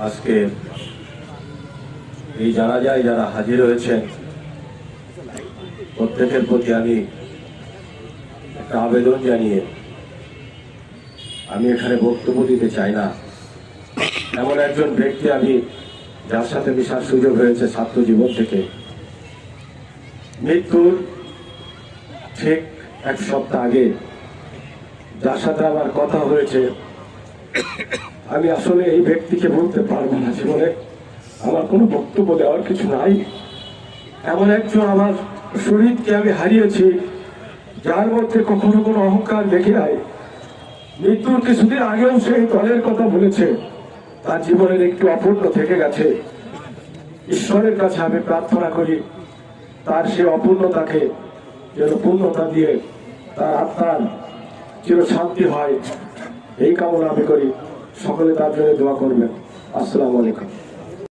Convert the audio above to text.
আজকে এই জানাজায় যারা হাজির হয়েছেন প্রত্যেকের প্রতি আমি একটা আবেদন জানিয়ে আমি এখানে বক্তব্য দিতে চাই না। এমন একজন ব্যক্তি আমি যার সাথে মিশার সুযোগ হয়েছে ছাত্র জীবন থেকে, মৃত্যুর ঠিক এক সপ্তাহ আগে যার সাথে আমার কথা হয়েছে, আমি আসলে এই ব্যক্তিকে বলতে পারবো না। জীবনে আমার কোনো বক্তব্য দেওয়ার কিছু নাই। এমন একজন আমার শহীদকে আমি হারিয়েছি যার মধ্যে কখনো কোনো অহংকার দেখি নাই। মৃত্যুর কিছুদিন আগেও সেই দলের কথা বলেছে, তার জীবনের একটু অপূর্ণ থেকে গেছে। ঈশ্বরের কাছে আমি প্রার্থনা করি তার সে অপূর্ণতাকে যেন পূর্ণতা দিয়ে তার আত্মার চির শান্তি হয়, এই কামনা আমি করি। সকলে তার জন্য দোয়া করবেন। আসসালামু আলাইকুম।